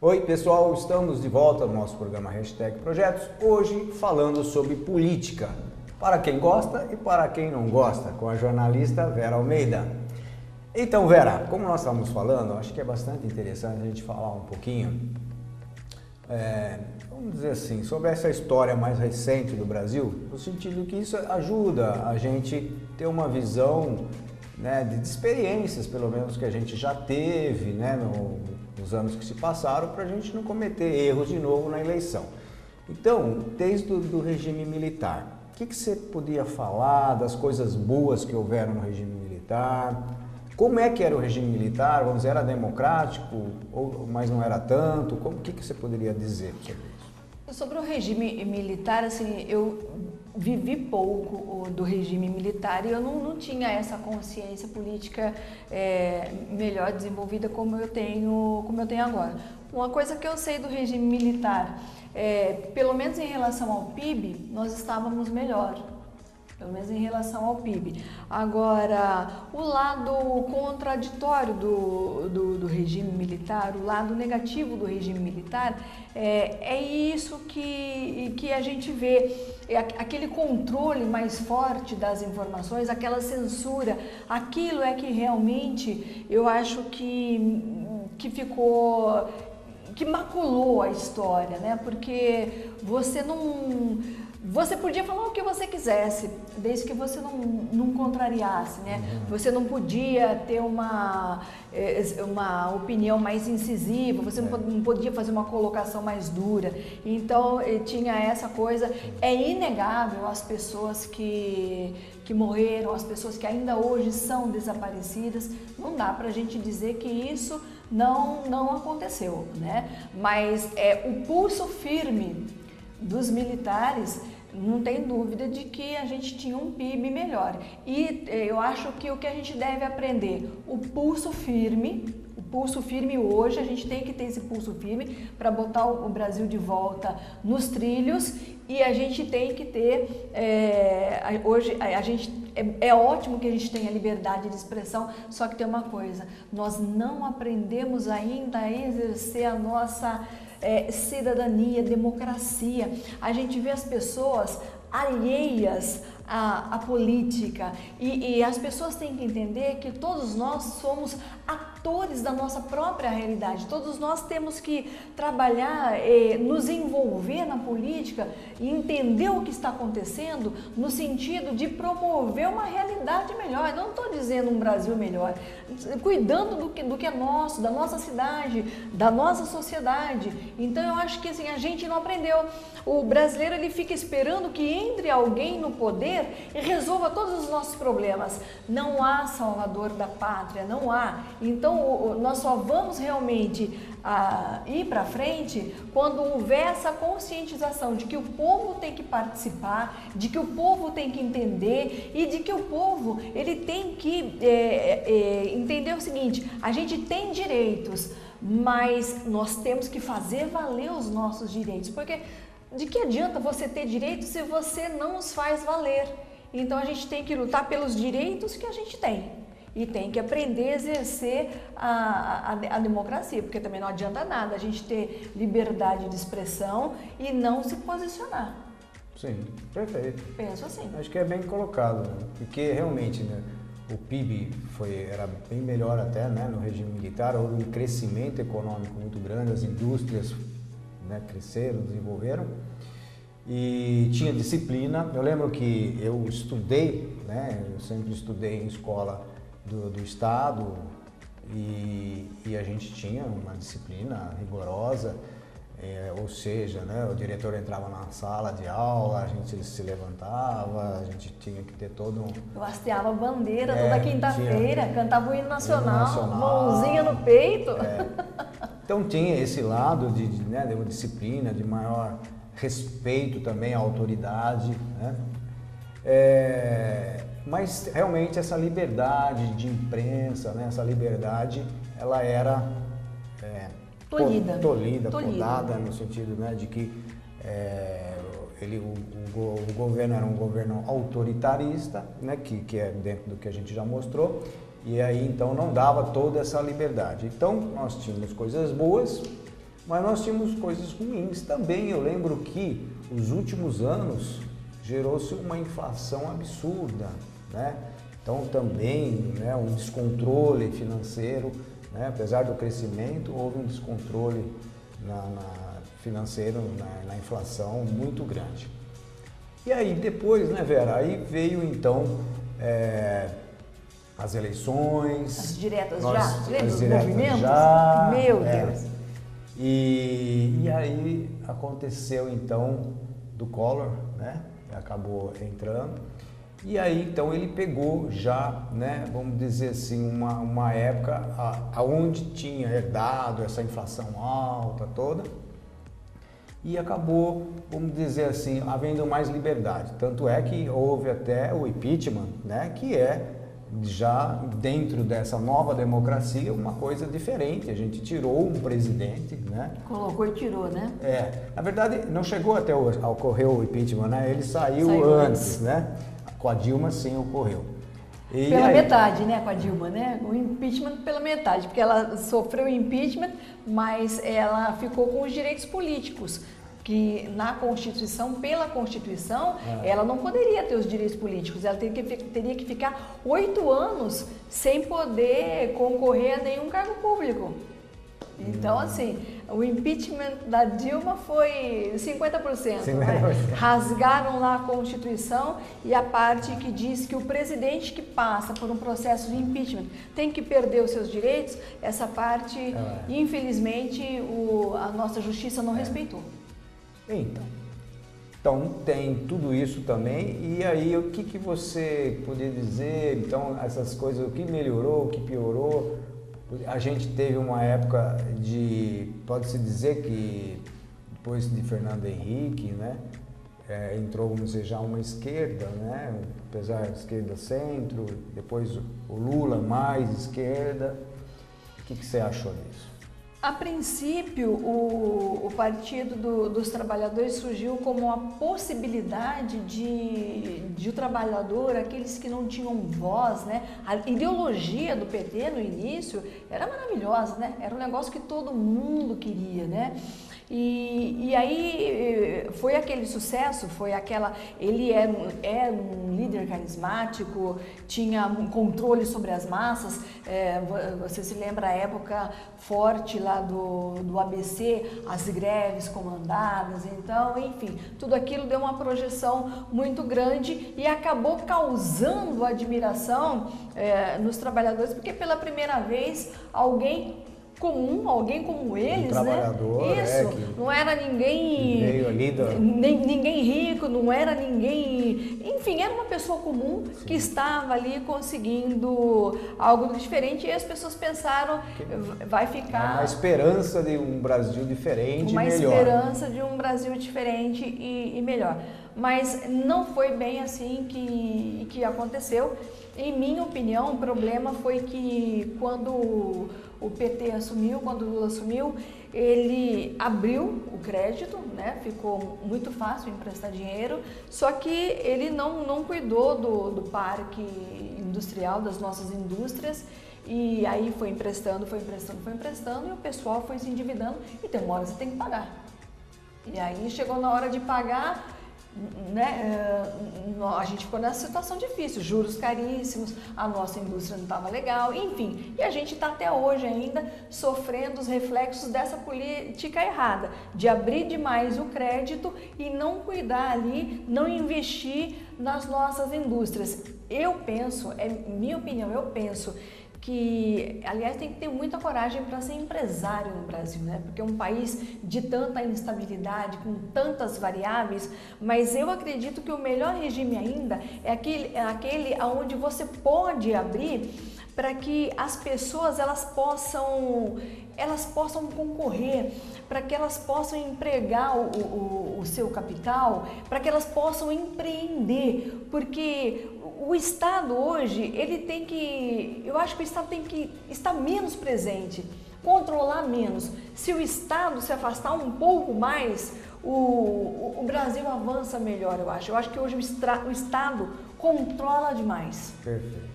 Oi pessoal, estamos de volta no nosso programa Hashtag Projetos, hoje falando sobre política, para quem gosta e para quem não gosta, com a jornalista Vera Almeida. Então Vera, como nós estamos falando, acho que é bastante interessante a gente falar um pouquinho, vamos dizer assim, sobre essa história mais recente do Brasil, no sentido que isso ajuda a gente ter uma visão, né, de experiências, pelo menos, que a gente já teve, né, nos anos que se passaram, para a gente não cometer erros de novo na eleição. Então, desde o regime militar, o que você podia falar das coisas boas que houveram no regime militar? Como é que era o regime militar? Vamos dizer, era democrático, mas não era tanto? O que você poderia dizer sobre isso? Sobre o regime militar, assim, eu vivi pouco do regime militar e eu não tinha essa consciência política melhor desenvolvida como eu tenho agora. Uma coisa que eu sei do regime militar, pelo menos em relação ao PIB, nós estávamos melhor. Pelo menos em relação ao PIB. Agora, o lado contraditório do regime militar, o lado negativo do regime militar, é isso que a gente vê, aquele controle mais forte das informações, aquela censura, aquilo é que realmente eu acho que ficou, que maculou a história, né? Porque você podia falar o que você quisesse, desde que você não contrariasse, né? Você não podia ter uma opinião mais incisiva, você não podia fazer uma colocação mais dura. Então, tinha essa coisa. É inegável as pessoas que morreram, as pessoas que ainda hoje são desaparecidas. Não dá pra gente dizer que isso não aconteceu, né? Mas o pulso firme dos militares, não tem dúvida de que a gente tinha um PIB melhor. E eu acho que o que a gente deve aprender, o pulso firme hoje, a gente tem que ter esse pulso firme para botar o Brasil de volta nos trilhos, e a gente tem que ter, hoje é ótimo que a gente tenha liberdade de expressão, só que tem uma coisa, nós não aprendemos ainda a exercer a nossa cidadania, democracia. A gente vê as pessoas alheias à política e as pessoas têm que entender que todos nós somos atores da nossa própria realidade, todos nós temos que trabalhar, nos envolver na política e entender o que está acontecendo no sentido de promover uma realidade melhor. Eu não estou dizendo um Brasil melhor, cuidando do que é nosso, da nossa cidade, da nossa sociedade. Então eu acho que assim, a gente não aprendeu. O brasileiro, ele fica esperando que entre alguém no poder e resolva todos os nossos problemas. Não há salvador da pátria, não há. Então nós só vamos realmente ir para frente quando houver essa conscientização de que o povo tem que participar, de que o povo tem que entender e de que o povo, ele tem que entender o seguinte: a gente tem direitos, mas nós temos que fazer valer os nossos direitos, porque de que adianta você ter direitos se você não os faz valer? Então a gente tem que lutar pelos direitos que a gente tem e tem que aprender a exercer a democracia, porque também não adianta nada a gente ter liberdade de expressão e não se posicionar. Sim, perfeito. Penso assim. Acho que é bem colocado, né? Porque realmente, né, o PIB era bem melhor até, né, no regime militar, houve um crescimento econômico muito grande, as indústrias, né, cresceram, desenvolveram e tinha disciplina. Eu lembro que eu estudei, né, eu sempre estudei em escola do estado e a gente tinha uma disciplina rigorosa, ou seja, né, o diretor entrava na sala de aula, a gente se levantava, a gente tinha que ter todo um... Eu hasteava a bandeira toda quinta-feira, cantava o hino nacional, mãozinha no peito. Então tinha esse lado de uma disciplina, de maior respeito também à autoridade, né? Mas realmente essa liberdade de imprensa, né? Essa liberdade, ela era tolhida, podada, no sentido, né, de que o governo era um governo autoritarista, né, que é dentro do que a gente já mostrou, e aí então não dava toda essa liberdade. Então nós tínhamos coisas boas, Mas nós tínhamos coisas ruins também. Eu lembro que os últimos anos gerou-se uma inflação absurda, né? Então também, né, um descontrole financeiro, né? Apesar do crescimento, houve um descontrole financeiro, na inflação muito grande. E aí depois, né, Vera, aí veio então as eleições. As diretas já? Lembra os diretas movimentos? já. Meu Deus! E aí aconteceu então do Collor, né? Acabou entrando. E aí então ele pegou já, né, vamos dizer assim, uma época onde tinha herdado essa inflação alta toda e acabou, vamos dizer assim, havendo mais liberdade. Tanto é que houve até o impeachment, né, que é já dentro dessa nova democracia uma coisa diferente. A gente tirou um presidente, né? Colocou e tirou, né? Na verdade não chegou até a ocorrer o impeachment, né? Ele saiu antes, né? Com a Dilma sim ocorreu. E pela metade, né, com a Dilma, né? O impeachment pela metade, porque ela sofreu impeachment, mas ela ficou com os direitos políticos, que na Constituição, pela Constituição, ela não poderia ter os direitos políticos, ela teria que ficar 8 anos sem poder concorrer a nenhum cargo público. Então, assim, o impeachment da Dilma foi 50%. Né? Rasgaram lá a Constituição e a parte que diz que o presidente que passa por um processo de impeachment tem que perder os seus direitos, essa parte, infelizmente, a nossa justiça não respeitou. Então tem tudo isso também. E aí o que você poderia dizer, então, essas coisas, o que melhorou, o que piorou? A gente teve uma época pode-se dizer que depois de Fernando Henrique, né, entrou, vamos dizer, já uma esquerda, né, apesar de esquerda centro, depois o Lula mais esquerda. O que você achou disso? A princípio, o Partido dos Trabalhadores surgiu como uma possibilidade de o trabalhador, aqueles que não tinham voz, né? A ideologia do PT no início era maravilhosa, né? Era um negócio que todo mundo queria, né? E aí foi aquele sucesso, ele é um líder carismático, tinha um controle sobre as massas. Você se lembra a época forte lá do ABC, as greves comandadas, então, enfim, tudo aquilo deu uma projeção muito grande e acabou causando admiração nos trabalhadores, porque pela primeira vez alguém como eles, trabalhador, né? Isso, não era ninguém veio ali ninguém rico, não era ninguém, enfim, era uma pessoa comum que estava ali conseguindo algo diferente, e as pessoas pensaram, vai ficar uma esperança de um Brasil diferente e melhor. Uma esperança de um Brasil diferente e melhor. Mas não foi bem assim que aconteceu. Em minha opinião, o problema foi que quando o PT assumiu, quando o Lula assumiu, ele abriu o crédito, né? Ficou muito fácil emprestar dinheiro, só que ele não cuidou do parque industrial, das nossas indústrias, e aí foi emprestando, e o pessoal foi se endividando, e tem uma hora você tem que pagar. E aí chegou na hora de pagar, né, a gente ficou nessa situação difícil, juros caríssimos, a nossa indústria não estava legal, enfim, e a gente está até hoje ainda sofrendo os reflexos dessa política errada, de abrir demais o crédito e não cuidar ali, não investir nas nossas indústrias. Eu penso, é minha opinião, eu penso que, aliás, tem que ter muita coragem para ser empresário no Brasil, né? Porque é um país de tanta instabilidade, com tantas variáveis, mas eu acredito que o melhor regime ainda é aquele onde você pode abrir para que as pessoas elas possam concorrer, para que elas possam empregar o seu capital, para que elas possam empreender, porque o Estado hoje, eu acho que o Estado tem que estar menos presente, controlar menos. Se o Estado se afastar um pouco mais, o Brasil avança melhor, eu acho. Eu acho que hoje o Estado controla demais. Perfeito.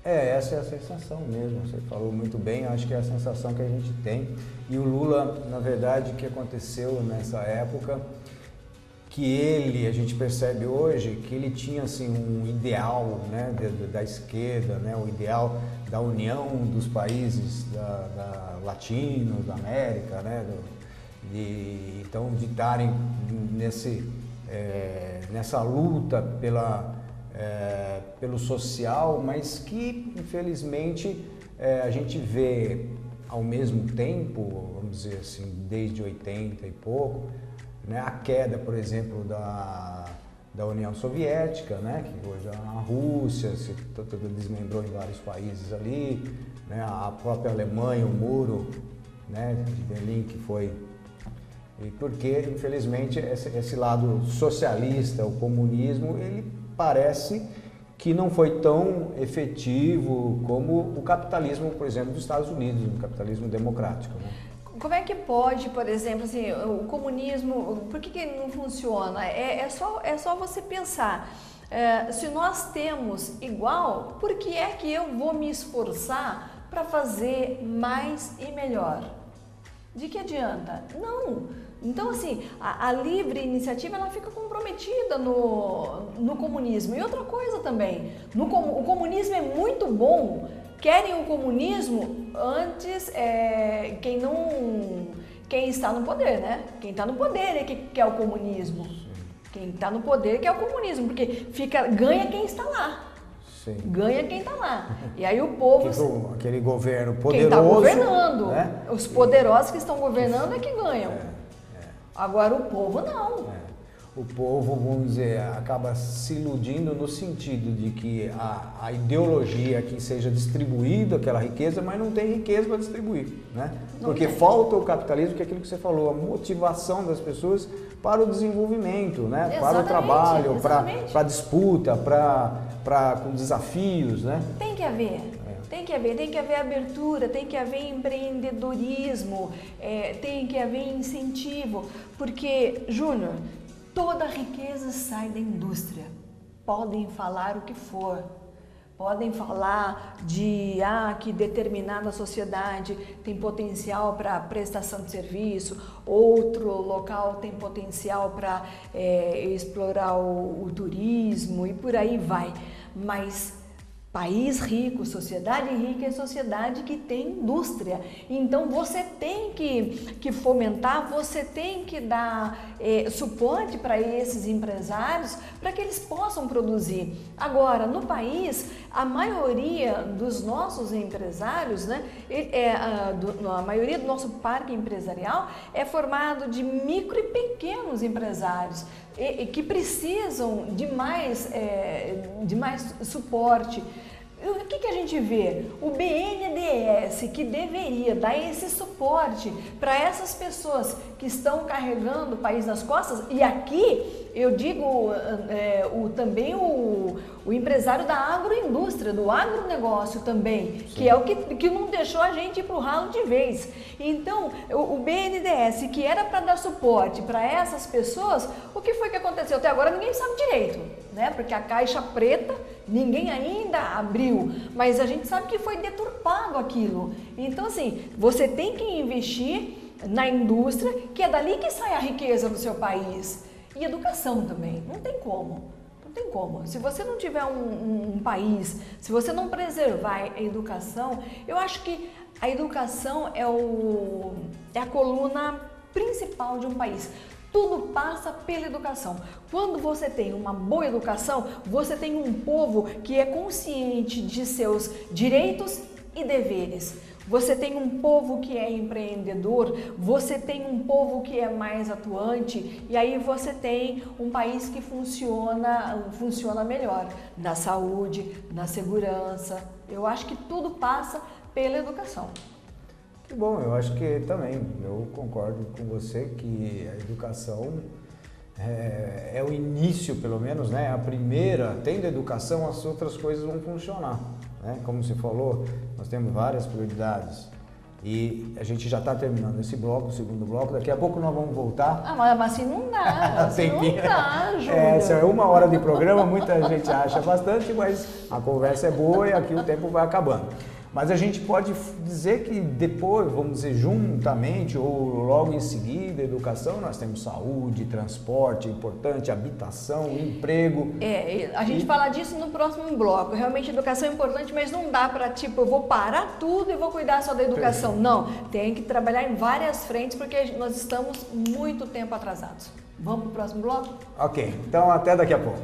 Essa é a sensação mesmo, você falou muito bem, acho que é a sensação que a gente tem. E o Lula, na verdade, o que aconteceu nessa época, que a gente percebe hoje, que ele tinha assim um ideal, né, da esquerda, né, o ideal da união dos países latinos, da América, né, então de estarem nessa luta pelo social, mas que infelizmente a gente vê ao mesmo tempo, vamos dizer assim, desde 80 e pouco, né, a queda, por exemplo, da União Soviética, né, que hoje é a Rússia, se desmembrou em vários países ali, né, a própria Alemanha, o muro, né, de Berlim, que foi... E porque, infelizmente, esse lado socialista, o comunismo, ele parece que não foi tão efetivo como o capitalismo, por exemplo, dos Estados Unidos, o capitalismo democrático, né? Como é que pode, por exemplo, assim, o comunismo, por que ele não funciona? É só você pensar, se nós temos igual, por que é que eu vou me esforçar para fazer mais e melhor? De que adianta? Não! Então, assim, a livre iniciativa, ela fica comprometida no comunismo. E outra coisa também, o comunismo é muito bom. Querem o comunismo antes, quem está no poder, né? Quem está no poder é que quer o comunismo. Quem está no poder quer o comunismo, porque ganha quem está lá. Sim. Ganha quem está lá. E aí o povo... Aquele governo poderoso... Quem está governando. Né? Os poderosos que estão governando é que ganham. Agora o povo não. O povo, vamos dizer, acaba se iludindo no sentido de que a ideologia que seja distribuída aquela riqueza, mas não tem riqueza para distribuir, né? Porque falta o capitalismo, que é aquilo que você falou, a motivação das pessoas para o desenvolvimento, né? Exatamente, para o trabalho, exatamente. para a disputa, com desafios, né? Tem que haver. Tem que haver abertura, tem que haver empreendedorismo, tem que haver incentivo, porque, Júnior, toda riqueza sai da indústria. Podem falar o que for, podem falar que determinada sociedade tem potencial para prestação de serviço, outro local tem potencial para explorar o turismo e por aí vai, mas país rico, sociedade rica é sociedade que tem indústria. Então você tem que fomentar, você tem que dar suporte para esses empresários para que eles possam produzir. Agora, no país, a maioria dos nossos empresários, né, a maioria do nosso parque empresarial é formado de micro e pequenos empresários que precisam de mais suporte. O que a gente vê? O BNDES, que deveria dar esse suporte para essas pessoas que estão carregando o país nas costas, e aqui eu digo também o empresário da agroindústria, do agronegócio também, sim, que é o que não deixou a gente ir para o ralo de vez. Então, o BNDES, que era para dar suporte para essas pessoas, o que foi que aconteceu? Até agora ninguém sabe direito, né? Porque a caixa preta ninguém ainda abriu, mas a gente sabe que foi deturpado aquilo. Então, assim, você tem que investir na indústria, que é dali que sai a riqueza do seu país. E educação também, não tem como. Não tem como. Se você não tiver um país, se você não preservar a educação, eu acho que a educação é a coluna principal de um país. Tudo passa pela educação. Quando você tem uma boa educação, você tem um povo que é consciente de seus direitos e deveres. Você tem um povo que é empreendedor, você tem um povo que é mais atuante e aí você tem um país que funciona melhor na saúde, na segurança. Eu acho que tudo passa pela educação. Que bom, eu acho que também, eu concordo com você que a educação é o início, pelo menos, né? A primeira, tendo educação, as outras coisas vão funcionar, né? Como você falou, nós temos várias prioridades E a gente já está terminando esse bloco, o segundo bloco. Daqui a pouco nós vamos voltar. Ah, mas assim não dá. Assim não dá, Júlio. Essa é 1 hora de programa, muita gente acha bastante, mas a conversa é boa e aqui o tempo vai acabando. Mas a gente pode dizer que depois, vamos dizer, juntamente ou logo em seguida, educação, nós temos saúde, transporte, importante, habitação, emprego. A gente fala disso no próximo bloco. Realmente educação é importante, mas não dá para, tipo, eu vou parar tudo e vou cuidar só da educação. Perfeito. Não, tem que trabalhar em várias frentes, porque nós estamos muito tempo atrasados. Vamos para o próximo bloco? Ok, então até daqui a pouco.